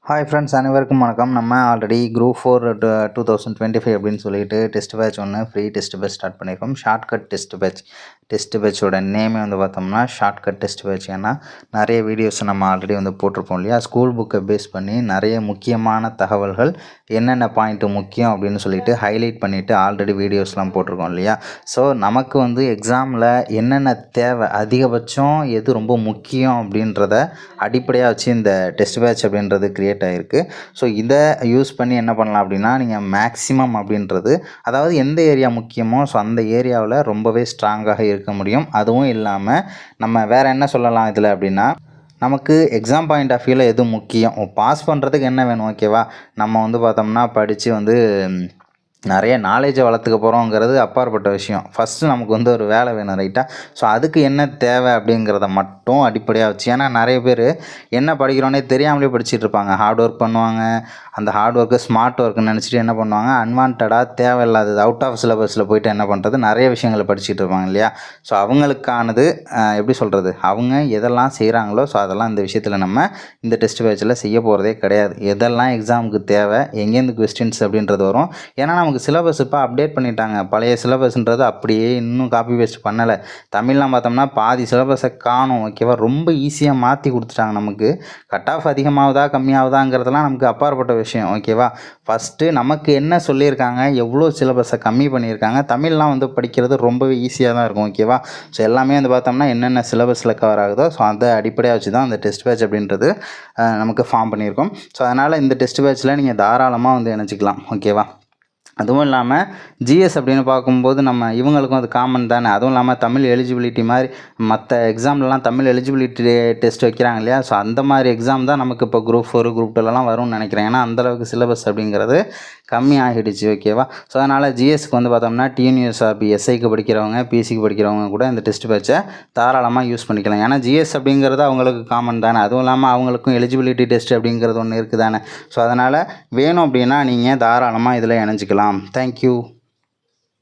Hi friends, அனைவருக்கும் வணக்கம். நம்ம ஆல்ரெடி குரூப் 4 2025 அப்படின்னு சொல்லிட்டு டெஸ்ட் பேட்ச் ஒன்று ஃப்ரீ டெஸ்ட் பேட்ச் ஸ்டார்ட் பண்ணியிருக்கோம். ஷார்ட்கட் டெஸ்ட் பேட்சோட நேமே வந்து பார்த்தோம்னா ஷார்ட்கட் டெஸ்ட் பேட்ச். ஏன்னா நிறைய வீடியோஸ் நம்ம ஆல்ரெடி வந்து போட்டிருப்போம் இல்லையா, ஸ்கூல் புக்கை பேஸ் பண்ணி நிறைய முக்கியமான தகவல்கள் என்னென்ன பாயிண்ட்டு முக்கியம் அப்படின்னு சொல்லிட்டு ஹைலைட் பண்ணிவிட்டு ஆல்ரெடி வீடியோஸ்லாம் போட்டிருக்கோம் இல்லையா. ஸோ நமக்கு வந்து எக்ஸாமில் என்னென்ன தேவை, அதிகபட்சம் எது ரொம்ப முக்கியம் அப்படின்றத அடிப்படையாக வச்சு இந்த டெஸ்ட் பேட்ச் அப்படின்றது க்ரியேட் ஆகிருக்கு. ஸோ இதை யூஸ் பண்ணி என்ன பண்ணலாம் அப்படின்னா, நீங்கள் மேக்ஸிமம் அப்படின்றது, அதாவது எந்த ஏரியா முக்கியமோ ஸோ அந்த ஏரியாவில் ரொம்பவே ஸ்ட்ராங்காக இருக்க முடியும். அதுவும் இல்லாமல் நம்ம வேறு என்ன சொல்லலாம் இதில் அப்படின்னா, நமக்கு எக்ஸாம் பாயிண்ட் ஆஃப் வியூவில் எது முக்கியம், பாஸ் பண்ணுறதுக்கு என்ன வேணும் ஓகேவா. நம்ம வந்து பார்த்தோம்னா படித்து வந்து நிறைய நாலேஜை வளர்த்துக்க போகிறோங்கிறது அப்பாற்பட்ட விஷயம். ஃபஸ்ட்டு நமக்கு வந்து ஒரு வேலை வேணும் ரைட்டா. ஸோ அதுக்கு என்ன தேவை அப்படிங்கிறத மட்டும் அடிப்படையாக வச்சு, ஏன்னா நிறைய பேர் என்ன படிக்கிறோன்னே தெரியாமலே படிச்சுட்டு இருப்பாங்க. ஹார்ட் ஒர்க் பண்ணுவாங்க, அந்த ஹார்ட் ஒர்க்கு ஸ்மார்ட் ஒர்க்குன்னு நினச்சிட்டு என்ன பண்ணுவாங்க, அன்வான்டாக தேவையில்லாதது அவுட் ஆஃப் சிலபஸில் போய்ட்டு என்ன பண்ணுறது, நிறைய விஷயங்களை படிச்சுட்டு இருப்பாங்க இல்லையா. ஸோ அவங்களுக்கானது எப்படி சொல்கிறது, அவங்க எதெல்லாம் செய்கிறாங்களோ ஸோ அதெல்லாம் இந்த விஷயத்தில் நம்ம இந்த டெஸ்ட் பேட்சில் செய்ய போகிறதே கிடையாது. எதெல்லாம் எக்ஸாமுக்கு தேவை, எங்கேருந்து கொஸ்டின்ஸ் அப்படின்றது வரும். ஏன்னா நமக்கு சிலபஸ் இப்போ அப்டேட் பண்ணிட்டாங்க. பழைய சிலபஸ்ன்றது அப்படியே இன்னும் காப்பி பேஸ்ட் பண்ணலை. தமிழ்லாம் பார்த்தோம்னா பாதி சிலபஸை காணும் ஓகேவா. ரொம்ப ஈஸியாக மாற்றி கொடுத்துட்டாங்க. நமக்கு கட் ஆஃப் அதிகமாகுதா கம்மியாகுதாங்கிறதுலாம் நமக்கு அப்பாற்பட்ட விஷயம் ஓகேவா. ஃபஸ்ட்டு நமக்கு என்ன சொல்லியிருக்காங்க, எவ்வளோ சிலபஸை கம்மி பண்ணியிருக்காங்க, தமிழ்லாம் வந்து படிக்கிறது ரொம்பவே ஈஸியாக தான் இருக்கும் ஓகேவா. ஸோ எல்லாமே வந்து பார்த்தோம்னா என்னென்ன சிலபஸில் கவர் ஆகுதோ ஸோ அதை அடிப்படையாக வச்சு தான் அந்த டெஸ்ட் பேட்ச் அப்படின்றது நமக்கு ஃபார்ம் பண்ணியிருக்கோம். ஸோ அதனால் இந்த டெஸ்ட் பேட்சில் நீங்கள் தாராளமாக வந்து இணைச்சிக்கலாம் ஓகேவா. அதுவும் இல்லாமல் ஜிஎஸ் அப்படின்னு பார்க்கும்போது நம்ம இவங்களுக்கும் அது காமன் தானே. அதுவும் இல்லாமல் தமிழ் எலிஜிபிலிட்டி மாதிரி மற்ற எக்ஸாம்லலாம் தமிழ் எலிஜிபிலிட்டி டெஸ்ட் வைக்கிறாங்க இல்லையா. ஸோ அந்த மாதிரி எக்ஸாம் தான் நமக்கு இப்போ குரூப் 4 குரூப் 2லலாம் வரும்னு நினைக்கிறேன். ஏன்னா அந்தளவுக்கு சிலபஸ் அப்படிங்கிறது கம்மி ஆகிடுச்சு ஓகேவா. ஸோ அதனால் ஜிஎஸ்க்கு வந்து பார்த்தோம்னா டிஎன்யூஎஸ்ஆர்பி எஸ்ஐக்கு படிக்கிறவங்க, பிசிக்கு படிக்கிறவங்க கூட இந்த டெஸ்ட் பேட்சை தாராளமாக யூஸ் பண்ணிக்கலாம். ஏன்னா ஜிஎஸ் அப்படிங்கிறது அவங்களுக்கு காமன் தானே. அதுவும் இல்லாமல் அவங்களுக்கும் எலிஜிபிலிட்டி டெஸ்ட் அப்படிங்கிறது ஒன்று இருக்குது தானே. ஸோ அதனால் வேணும் அப்படின்னா நீங்கள் தாராளமாக இதில் இணைஞ்சிக்கலாம். Thank you.